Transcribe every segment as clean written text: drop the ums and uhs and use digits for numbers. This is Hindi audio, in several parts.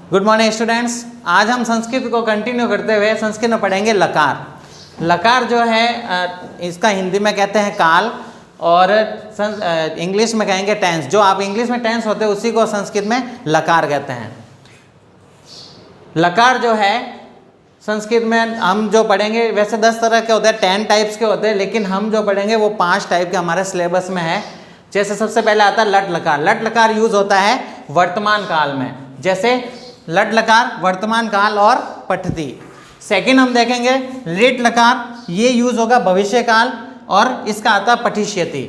Good morning students. आज हम संस्कृत को कंटिन्यू करते हुए संस्कृत में पढ़ेंगे लकार। लकार जो है इसका हिंदी में कहते हैं काल और इंग्लिश में कहेंगे टेंस। जो आप इंग्लिश में टेंस होते हैं उसी को संस्कृत में लकार कहते हैं। लकार जो है संस्कृत में हम जो पढ़ेंगे, वैसे 10 तरह के होते हैं, 10 टाइप्स के होते हैं, लेकिन हम जो पढ़ेंगे वो 5 टाइप के हमारे सिलेबस में है। जैसे सबसे पहले आता है लट लकार। लट लकार यूज होता है वर्तमान काल में, जैसे लट लकार वर्तमान काल और पठती। सेकंड हम देखेंगे लिट लकार, ये यूज होगा भविष्य काल और इसका आता है पठिष्यति।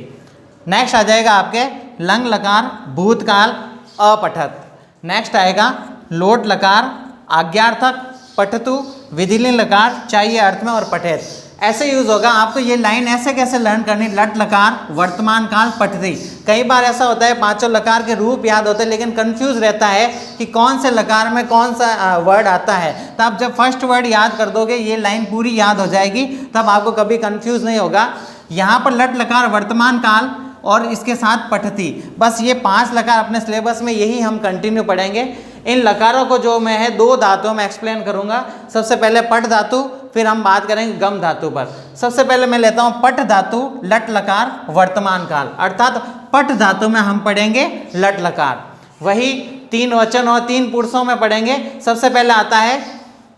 नेक्स्ट आ जाएगा आपके लंग लकार भूतकाल अपठत। नेक्स्ट आएगा लोट लकार आज्ञार्थक पठतु विधिलिंग लकार चाहिए अर्थ में और पठेत। ऐसे यूज होगा। आपको ये लाइन ऐसे कैसे लर्न करनी, लट लकार वर्तमान काल पठती। कई बार ऐसा होता है पांचों लकार के रूप याद होते हैं लेकिन कंफ्यूज रहता है कि कौन से लकार में कौन सा वर्ड आता है। तो आप जब फर्स्ट वर्ड याद कर दोगे ये लाइन पूरी याद हो जाएगी, तब आपको कभी कंफ्यूज नहीं होगा। यहाँ पर लट लकार वर्तमान काल और इसके साथ पठती, बस ये 5 लकार अपने सिलेबस में, यही हम कंटिन्यू पढ़ेंगे। इन लकारों को जो मैं है 2 धातुओं में एक्सप्लेन करूंगा। सबसे पहले पट धातु, फिर हम बात करेंगे गम धातु पर। सबसे पहले मैं लेता हूं पट धातु लट लकार वर्तमान काल, अर्थात पट धातु में हम पढ़ेंगे लट लकार। वही 3 वचन और 3 पुरुषों में पढ़ेंगे। सबसे पहले आता है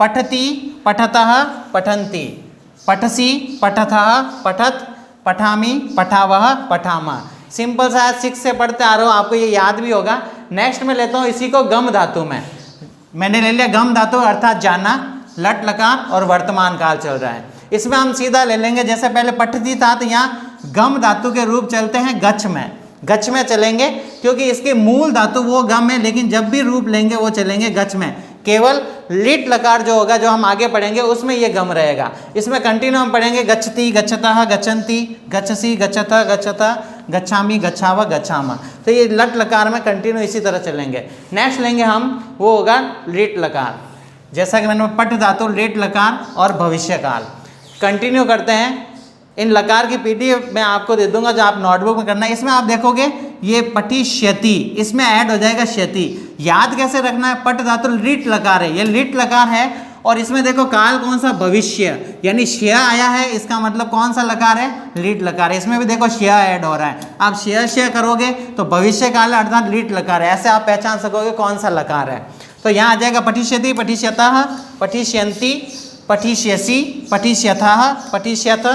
पठती पठतः पठन्ति, पठसी पठथः पठत, पठामी पठावह पठामा। सिंपल सा 6 से पढ़ते आ रहा हूँ, आपको ये याद भी होगा। नेक्स्ट में लेता हूँ इसी को गम धातु में। मैंने ले लिया गम धातु अर्थात जाना, लट लकार और वर्तमान काल चल रहा है। इसमें हम सीधा ले लेंगे, जैसे पहले पठती था तो यहाँ गम धातु के रूप चलते हैं गच्छ में, गच्छ में चलेंगे क्योंकि इसके मूल धातु वो गम है, लेकिन जब भी रूप लेंगे वो चलेंगे गच्छ में। केवल लिट लकार जो होगा, जो हम आगे पढ़ेंगे, उसमें ये गम रहेगा। इसमें कंटिन्यू हम पढ़ेंगे गच्छति गच्छतः गच्छन्ति, गच्छसि गच्छतः गच्छतः, गच्छामि गच्छाव गच्छामा। तो ये लट लकार में कंटिन्यू इसी तरह चलेंगे। नेक्स्ट लेंगे हम, वो होगा लिट लकार। जैसा कि मैंने पट धातु लिट लकार और भविष्य काल। कंटिन्यू करते हैं। इन लकार की पीडीएफ मैं आपको दे दूंगा, जो आप नोटबुक में करना है। इसमें आप देखोगे ये पठिष्यति, इसमें ऐड हो जाएगा क्षति। याद कैसे रखना है, पट धातु लिट लकार है, ये लिट लकार है और इसमें देखो काल कौन सा, भविष्य, यानी श्य आया है, इसका मतलब कौन सा लकार है, लिट लकार है। इसमें भी देखो श्य ऐड हो रहा है। आप श्य करोगे तो भविष्य काल अर्थात लिट लकार है। ऐसे आप पहचान सकोगे कौन सा लकार है। तो यहाँ आ जाएगा पठिष्यति पठिष्यतः पठिष्यन्ति पठिष्यसि पठिष्यथः पठिष्यथ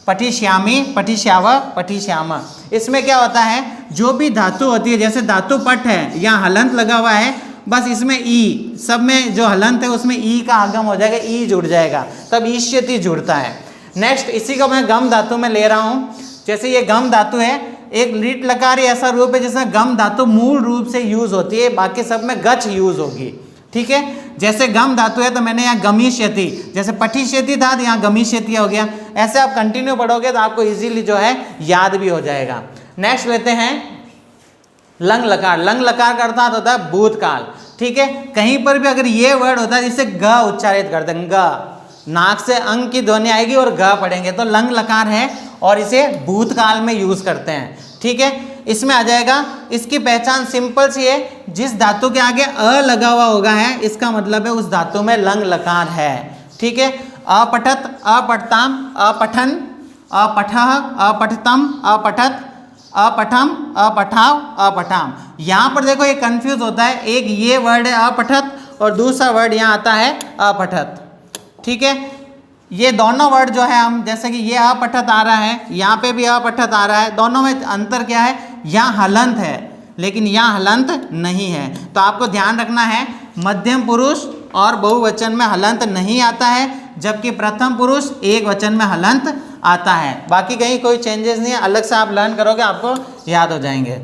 पठिष्यामि पठिष्याव पठिष्याम। इसमें क्या होता है, जो भी धातु होती है, जैसे धातु पट है, यहाँ हलंत लगा हुआ है, बस इसमें ई, सब में जो हलंत है उसमें ई का आगम हो जाएगा, ई जुड़ जाएगा, तब ईष्यति जुड़ता है। नेक्स्ट इसी को मैं गम धातु में ले रहा हूँ। जैसे ये गम धातु है, एक लिट लकार ऐसा रूप है जिसमें गम धातु मूल रूप से यूज होती है, बाकी सब में गच्छ यूज होगी। ठीक है, जैसे गम धातु है तो मैंने यहाँ गमिष्यति, जैसे पठिष्यति था तो यहाँ गमिष्यति हो गया। ऐसे आप कंटिन्यू पढ़ोगे तो आपको इजीली जो है याद भी हो जाएगा। नेक्स्ट लेते हैं लंग लकार। लंग लकार का अर्थात होता है भूतकाल। ठीक है, कहीं पर भी अगर ये वर्ड होता है जिससे ग उच्चारित करते हैं, ग, नाक से अंग की ध्वनि आएगी और ग पढ़ेंगे तो लंग लकार है और इसे भूतकाल में यूज करते हैं। ठीक है, इसमें आ जाएगा, इसकी पहचान सिंपल सी है, जिस धातु के आगे अ लगा हुआ होगा है, इसका मतलब है उस धातु में लंग लकार है। ठीक है, अपठत अपठताम अपठन अपठः अपठतम अपठत अपठम अपठाव अपठाम। यहाँ पर देखो ये कंफ्यूज होता है, एक ये वर्ड है अपठत और दूसरा वर्ड यहाँ आता है अपठत। ठीक है, ये दोनों वर्ड जो है हम, जैसे कि ये अपठत आ रहा है, यहाँ पे भी अपठत आ रहा है, दोनों में अंतर क्या है, यहाँ हलंत है लेकिन यहाँ हलंत नहीं है। तो आपको ध्यान रखना है, मध्यम पुरुष और बहुवचन में हलंत नहीं आता है, जबकि प्रथम पुरुष एक वचन में हलंत आता है। बाकी कहीं कोई चेंजेस नहीं है, अलग से आप लर्न करोगे आपको याद हो जाएंगे।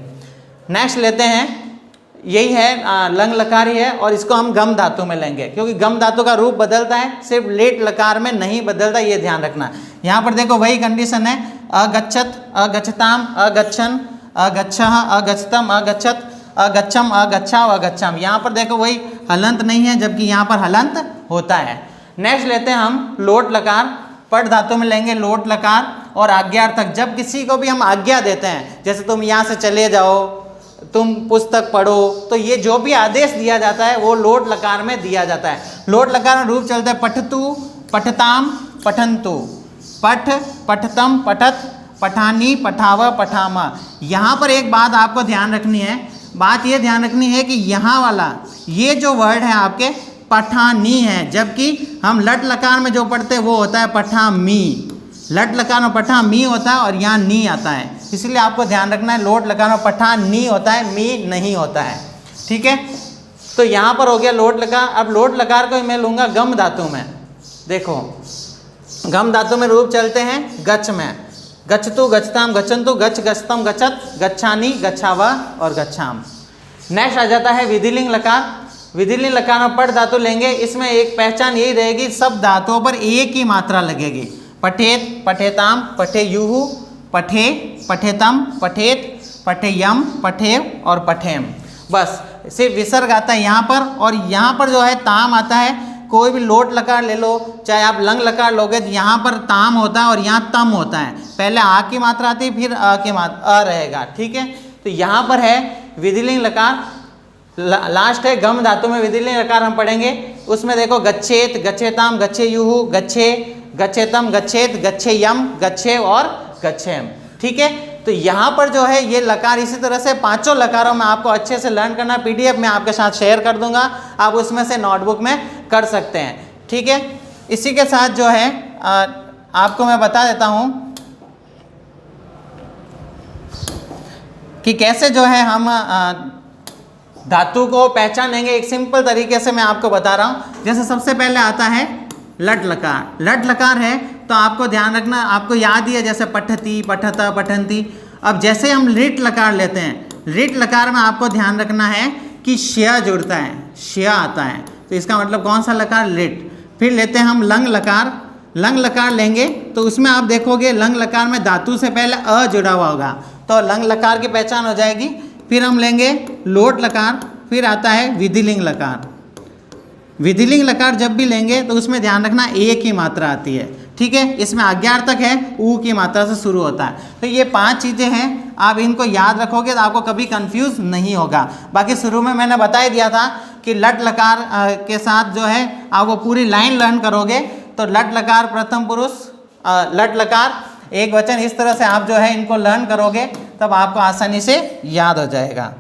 नेक्स्ट लेते हैं, यही है लंग लकार ही है और इसको हम गम धातु में लेंगे क्योंकि गम धातु का रूप बदलता है, सिर्फ लेट लकार में नहीं बदलता, ये ध्यान रखना। यहाँ पर देखो वही कंडीशन है, अगच्छत अगच्छताम अगच्छन अगच्छः अगच्छतम अगच्छत अगच्छम अगच्छाव अगच्छम। यहाँ पर देखो वही हलंत नहीं है, जबकि यहाँ पर हलंत होता है। नेक्स्ट लेते हैं हम लोट लकार। पट धातु में लेंगे लोट लकार और आज्ञार्थक। जब किसी को भी हम आज्ञा देते हैं, जैसे तुम यहाँ से चले जाओ, तुम पुस्तक पढ़ो, तो ये जो भी आदेश दिया जाता है वो लोट लकार में दिया जाता है। लोट लकार में रूप चलता है पठतु, पठताम, पठन्तु, पठ, पठतम, पठत, पठानी, पठाव, पठामा। यहाँ पर एक बात आपको ध्यान रखनी है, बात ये ध्यान रखनी है कि यहाँ वाला ये जो वर्ड है आपके पठानी है, जबकि हम लट लकार में जो पढ़ते हैं वो होता है पठामी। लट लकार में पठामी होता है और यहाँ नी आता है, इसलिए आपको ध्यान रखना है लोट लकार में पठानी होता है, मी नहीं होता है। ठीक है, तो यहाँ पर हो गया लोट लकार। अब लोट लकार को मैं लूँगा गम धातु में। देखो गम धातु में रूप चलते हैं गच्छ में, गच्छतु, गच्छताम, गच्छन्तु, गच्छ, गच्छतम, गच्छत, गच्छानी, गच्छावा और गच्छाम। नेक्स्ट आ जाता है विधिलिंग लकार। विधिलिंग लकार में पठ धातु लेंगे, इसमें एक पहचान यही रहेगी, सब धातुओं पर एक ही मात्रा लगेगी। पठेत, पठेताम, पठेयुः, पठे, पठेतम, पठेत, पठेयम, पठेव और पठेम। बस सिर्फ विसर्ग आता है यहाँ पर, और यहाँ पर जो है ताम आता है। कोई भी लोट लकार ले लो, चाहे आप लंग लकार लोगे, तो यहाँ पर ताम होता है और यहाँ तम होता है। पहले आ की मात्रा आती है, फिर अ की मात्रा अ रहेगा। ठीक है, तो यहाँ पर है विधिलिंग लकार। लास्ट है गम धातु में विधिलिंग लकार हम पढ़ेंगे। उसमें देखो गच्छेत, गच्छेताम, गच्छेयुः, गच्छे, गच्छेतम, गच्छेत, गच्छेयम, गच्छेव और गच्छेम। ठीक है, तो यहाँ पर जो है ये लकार, इसी तरह से पांचों लकारों में आपको अच्छे से लर्न करना। पीडीएफ में आपके साथ शेयर कर दूंगा, आप उसमें से नोटबुक में कर सकते हैं। ठीक है, इसी के साथ जो है आपको मैं बता देता हूँ कि कैसे जो है हम धातु को पहचानेंगे। एक सिंपल तरीके से मैं आपको बता रहा हूँ। जैसे सबसे पहले आता है लट लकार। लट लकार है तो आपको ध्यान रखना, आपको याद ही है जैसे पठती, पठता, पठंती। अब जैसे हम लिट लकार लेते हैं, लिट लकार में आपको ध्यान रखना है कि श्या जुड़ता है, श्या आता है, तो इसका मतलब कौन सा लकार? लिट। फिर लेते हैं हम लंग लकार। लंग लकार लेंगे तो उसमें आप देखोगे लंग लकार में धातु से पहले अ जुड़ा हुआ होगा, तो लंग लकार की पहचान हो जाएगी। फिर हम लेंगे लोट लकार, फिर आता है विधिलिंग लकार। विधिलिंग लकार जब भी लेंगे तो उसमें ध्यान रखना ए की मात्रा आती है। ठीक है, इसमें अज्ञार्थक है, ऊ की मात्रा से शुरू होता है। तो ये 5 चीज़ें हैं, आप इनको याद रखोगे तो आपको कभी कंफ्यूज नहीं होगा। बाकी शुरू में मैंने बता ही दिया था कि लट लकार के साथ जो है आप वो पूरी लाइन लर्न करोगे, तो लट लकार प्रथम पुरुष, लट लकार एक वचन, इस तरह से आप जो है इनको लर्न करोगे तब आपको आसानी से याद हो जाएगा।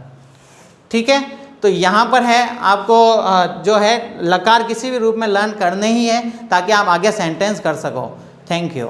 ठीक है, तो यहाँ पर है आपको जो है लकार किसी भी रूप में लर्न करने ही है ताकि आप आगे सेंटेंस कर सको। Thank you.